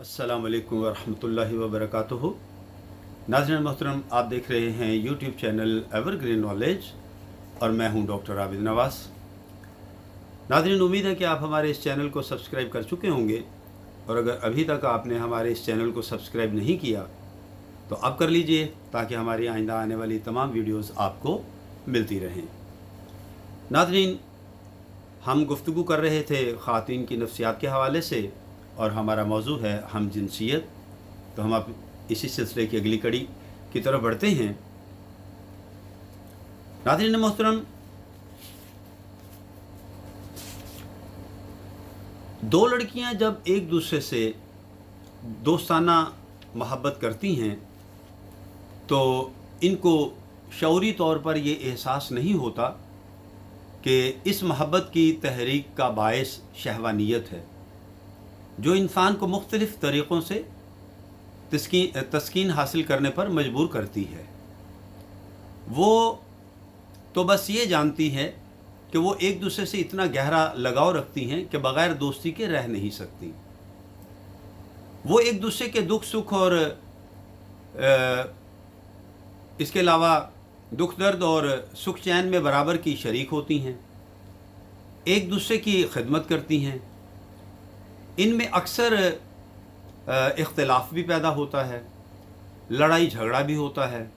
अस्सलाम वालेकुम वरहमतुल्लाहि वबरकातुहू। नाज़रीन मोहतरम, आप देख रहे हैं यूट्यूब चैनल एवरग्रीन नॉलेज और मैं हूं डॉक्टर आबिद नवाज़। नाज़रीन, उम्मीद है कि आप हमारे इस चैनल को सब्सक्राइब कर चुके होंगे, और अगर अभी तक आपने हमारे इस चैनल को सब्सक्राइब नहीं किया तो अब कर लीजिए, ताकि हमारी आइंदा आने वाली तमाम वीडियोज़ आपको मिलती रहें। नाज़रीन, हम गुफ्तगू कर रहे थे ख़वातीन की नफ्सियात के हवाले से, और हमारा मौजू है हम जिनसियत। तो हम अब इसी सिलसिले की अगली कड़ी की तरफ बढ़ते हैं। नाज़रीन मोहतरम, दो लड़कियां जब एक दूसरे से दोस्ताना मोहब्बत करती हैं तो इनको शऊरी तौर पर ये एहसास नहीं होता कि इस मोहब्बत की तहरीक का बायस शहवानियत है, जो इंसान को मुख्तलिफ़ तरीक़ों से तस्कीन हासिल करने पर मजबूर करती है। वो तो बस ये जानती है कि वो एक दूसरे से इतना गहरा लगाव रखती हैं कि बग़ैर दोस्ती के रह नहीं सकती। वो एक दूसरे के दुख सुख और इसके अलावा दुख दर्द और सुख चैन में बराबर की शरीक होती हैं, एक दूसरे की खिदमत करती हैं। इनमें अक्सर इख्तिलाफ भी पैदा होता है, लड़ाई झगड़ा भी होता है,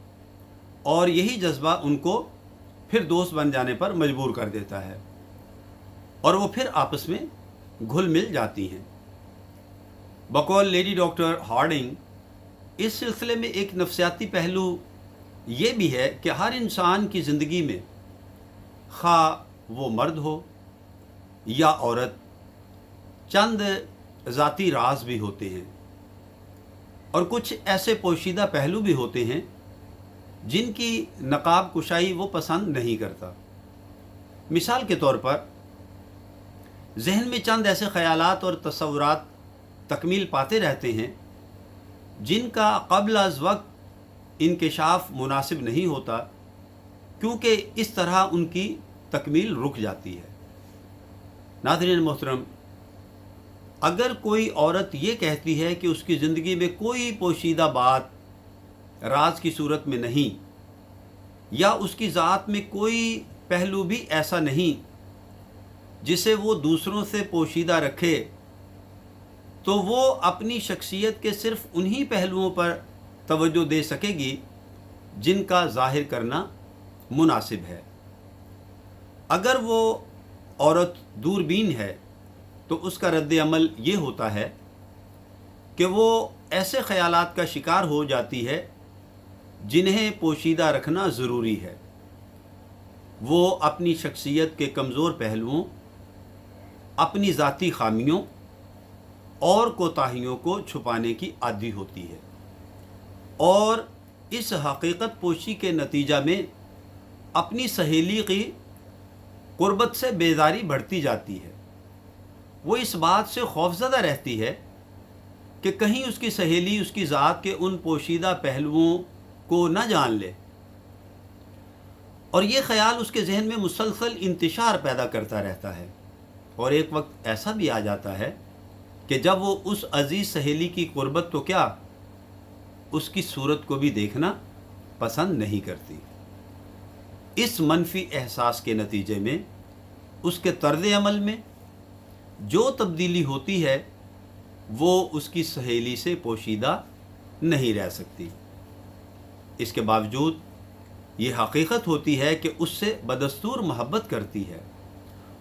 और यही जज्बा उनको फिर दोस्त बन जाने पर मजबूर कर देता है, और वो फिर आपस में घुल मिल जाती हैं। बकौल लेडी डॉक्टर हार्डिंग, इस सिलसिले में एक नफ्सियाती पहलू ये भी है कि हर इंसान की ज़िंदगी में, खा वो मर्द हो या औरत, चंद ज़ाती राज भी होते हैं, और कुछ ऐसे पोशीदा पहलू भी होते हैं जिनकी नकाब कुशाई वो पसंद नहीं करता। मिसाल के तौर पर, जहन में चंद ऐसे ख़यालात और तसव्वुरात तकमील पाते रहते हैं जिनका क़ब्ल अज़ वक्त इंकिशाफ मुनासिब नहीं होता, क्योंकि इस तरह उनकी तकमील रुक जाती है। नाज़रीन मोहतरम, अगर कोई औरत ये कहती है कि उसकी ज़िंदगी में कोई पोशीदा बात राज की सूरत में नहीं, या उसकी ज़ात में कोई पहलू भी ऐसा नहीं जिसे वो दूसरों से पोशीदा रखे, तो वो अपनी शख्सियत के सिर्फ़ उन्हीं पहलुओं पर तवज्जो दे सकेगी जिनका ज़ाहिर करना मुनासिब है। अगर वो औरत दूरबीन है तो उसका रद्द अमल ये होता है कि वो ऐसे ख़यालात का शिकार हो जाती है जिन्हें पोशीदा रखना ज़रूरी है। वो अपनी शख्सियत के कमज़ोर पहलुओं, अपनी ज़ाती ख़ामियों और कोताहियों को छुपाने की आदी होती है, और इस हकीकत पोशी के नतीजा में अपनी सहेली की क़ुर्बत से बेज़ारी बढ़ती जाती है। वो इस बात से खौफज़दा रहती है कि कहीं उसकी सहेली उसकी ज़ात के उन पोशीदा पहलुओं को न जान ले, और ये ख़याल उसके जहन में मुसलसल इंतशार पैदा करता रहता है। और एक वक्त ऐसा भी आ जाता है कि जब वो उस अज़ीज़ सहेली की क़ुर्बत तो क्या, उसकी सूरत को भी देखना पसंद नहीं करती। इस मनफी एहसास के नतीजे में उसके तर्ज़ अमल में जो तब्दीली होती है वो उसकी सहेली से पोशीदा नहीं रह सकती। इसके बावजूद ये हकीकत होती है कि उससे बदस्तूर मोहब्बत करती है,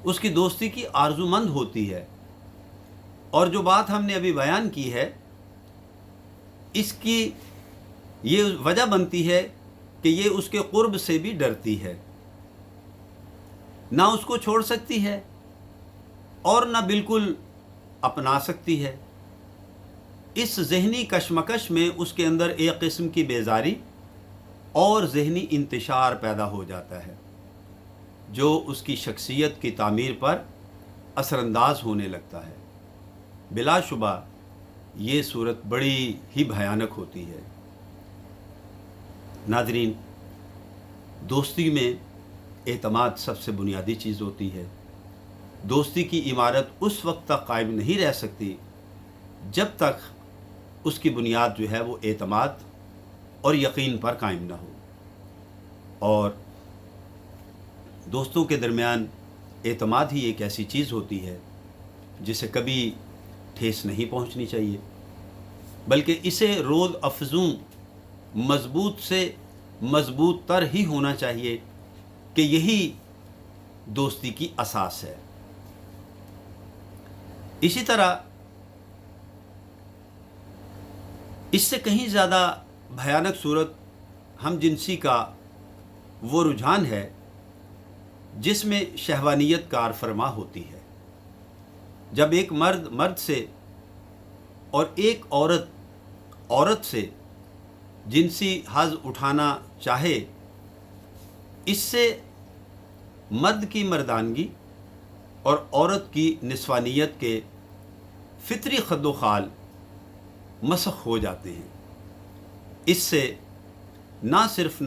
उसकी दोस्ती की आरज़ूमंद होती है, और जो बात हमने अभी बयान की है, इसकी ये वजह बनती है कि ये उसके क़ुर्ब से भी डरती है। ना उसको छोड़ सकती है और ना बिल्कुल अपना सकती है। इस ज़हनी कशमकश में उसके अंदर एक किस्म की बेजारी और ज़हनी इंतशार पैदा हो जाता है, जो उसकी शख्सियत की तामीर पर असरअंदाज होने लगता है। बिलाशुबा ये सूरत बड़ी ही भयानक होती है। नाज़रीन, दोस्ती में एतमाद सबसे बुनियादी चीज़ होती है। दोस्ती की इमारत उस वक्त तक कायम नहीं रह सकती जब तक उसकी बुनियाद जो है वो एतमाद और यकीन पर कायम ना हो। और दोस्तों के दरमियान एतमाद ही एक ऐसी चीज़ होती है जिसे कभी ठेस नहीं पहुंचनी चाहिए, बल्कि इसे रोज़ अफजूं मजबूत से मजबूत तर ही होना चाहिए कि यही दोस्ती की असास है। इसी तरह इससे कहीं ज़्यादा भयानक सूरत हम जिनसी का वो रुझान है जिसमें शहवानियत कार फरमा होती है। जब एक मर्द मर्द से और एक औरत औरत से जिनसी हज़ उठाना चाहे, इससे मर्द की मर्दानगी और औरत की निस्वानियत के फितरी खद्दोखाल मसख हो जाते हैं। इससे ना सिर्फ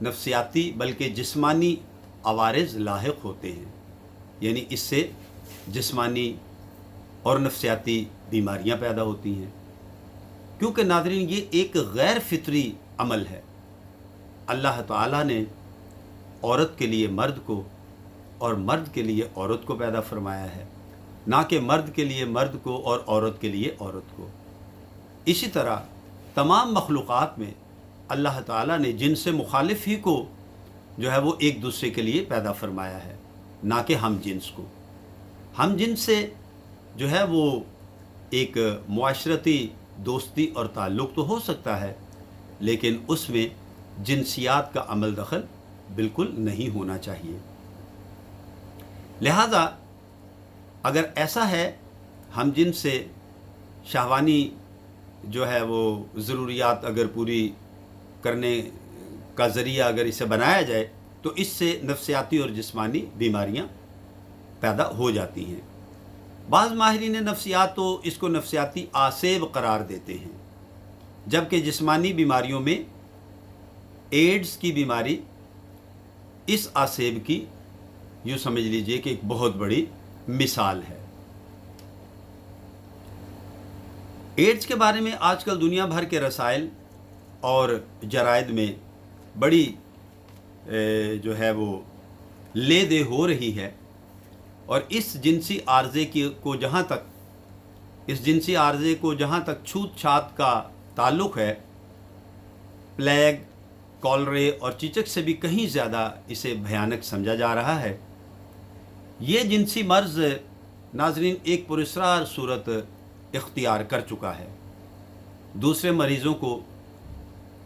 नफ्सियाती बल्कि जिस्मानी अवारिज़ लाहिक होते हैं, यानी इससे जिस्मानी और नफ्सियाती बीमारियां पैदा होती हैं। क्योंकि नाज़रीन ये एक गैर फितरी अमल है। अल्लाह ताला ने औरत के लिए मर्द को और मर्द के लिए औरत को पैदा फरमाया है, ना कि मर्द के लिए मर्द को और औरत के लिए औरत को। इसी तरह तमाम मखलूक़ात में अल्लाह ताला ने जिनसे मुखालिफ ही को जो है वो एक दूसरे के लिए पैदा फरमाया है, ना कि हम जिन्स को। हम जिन्स से जो है वो एक मुआशरती दोस्ती और ताल्लुक़ तो हो सकता है, लेकिन उसमें जिनसियात का अमल दखल बिल्कुल नहीं होना चाहिए। लिहाजा अगर ऐसा है, हम जिन्स से शहवानी जो है वो ज़रूरियात अगर पूरी करने का ज़रिया अगर इसे बनाया जाए तो इससे नफ्सियाती और जिस्मानी बीमारियां पैदा हो जाती हैं। बाज़ माहिरीन नफ्सियात तो इसको नफ्सियाती आसेब करार देते हैं, जबकि जिस्मानी बीमारियों में एड्स की बीमारी इस आसेब की यूँ समझ लीजिए कि एक बहुत बड़ी मिसाल है। एड्स के बारे में आजकल दुनिया भर के रसायल और जराइद में बड़ी जो है वो ले दे हो रही है। और इस जिनसी आर्ज़े को जहाँ तक छूत छात का ताल्लुक़ है, प्लेग, कॉलरे और चीचक से भी कहीं ज़्यादा इसे भयानक समझा जा रहा है। ये जिनसी मर्ज़ नाज़रीन एक पुरस्रार सूरत इख्तियार कर चुका है। दूसरे मरीज़ों को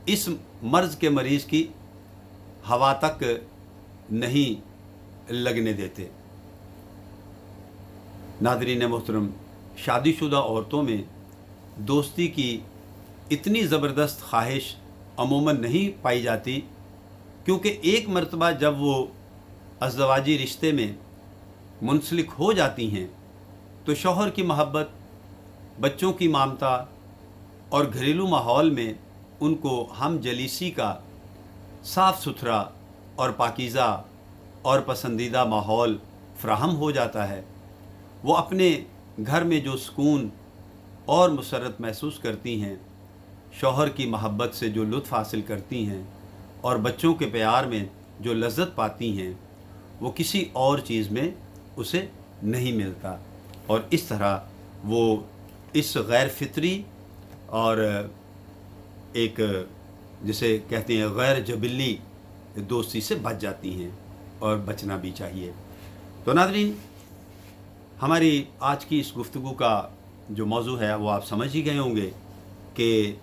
इस मर्ज़ के मरीज़ की हवा तक नहीं लगने देते। नाज़रीन मोहतरम, शादीशुदा औरतों में दोस्ती की इतनी ज़बरदस्त ख्वाहिश अमूमन नहीं पाई जाती, क्योंकि एक मरतबा जब वो अज़दवाजी रिश्ते में मुंसलिक हो जाती हैं तो शौहर की मोहब्बत, बच्चों की ममता और घरेलू माहौल में उनको हम जलीसी का साफ़ सुथरा और पाकीज़ा और पसंदीदा माहौल फ़राहम हो जाता है। वो अपने घर में जो सुकून और मुसर्रत महसूस करती हैं, शौहर की मोहब्बत से जो लुत्फ़ हासिल करती हैं और बच्चों के प्यार में जो लज़्ज़त पाती हैं, वो किसी और चीज़ में उसे नहीं मिलता। और इस तरह वो इस गैर फितरी और एक जिसे कहते हैं गैर जबिली दोस्ती से बच जाती हैं, और बचना भी चाहिए। तो नाज़रीन, हमारी आज की इस गुफ्तगू का जो मौजू है वो आप समझ ही गए होंगे कि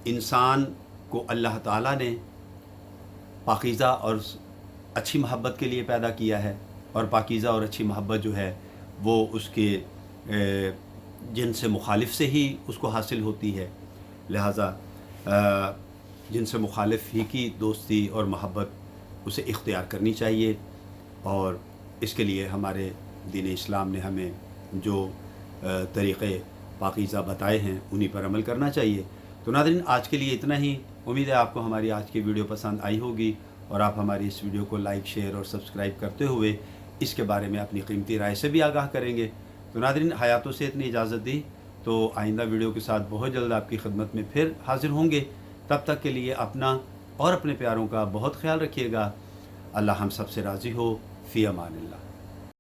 इंसान को अल्लाह ताला ने पाकीज़ा और अच्छी मोहब्बत के लिए पैदा किया है, और पाकीज़ा और अच्छी मोहब्बत जो है वो उसके जिनसे मुखालिफ से ही उसको हासिल होती है। लिहाजा जिनसे मुखालिफ ही की दोस्ती और मोहब्बत उसे इख्तियार करनी चाहिए, और इसके लिए हमारे दीन इस्लाम ने हमें जो तरीक़े पाकीज़ा बताए हैं उन्हीं पर अमल करना चाहिए। तो नाज़रीन, आज के लिए इतना ही। उम्मीद है आपको हमारी आज की वीडियो पसंद आई होगी, और आप हमारी इस वीडियो को लाइक, शेयर और सब्सक्राइब करते हुए इसके बारे में अपनी कीमती राय से भी आगाह करेंगे। तो नाज़रीन, हयातो से इतनी इजाज़त दी। تو آئندہ ویڈیو کے ساتھ بہت جلد آپ کی خدمت میں پھر حاضر ہوں گے. تب تک کے لیے اپنا اور اپنے پیاروں کا بہت خیال رکھیے گا. اللہ ہم سب سے راضی ہو. فی امان اللہ.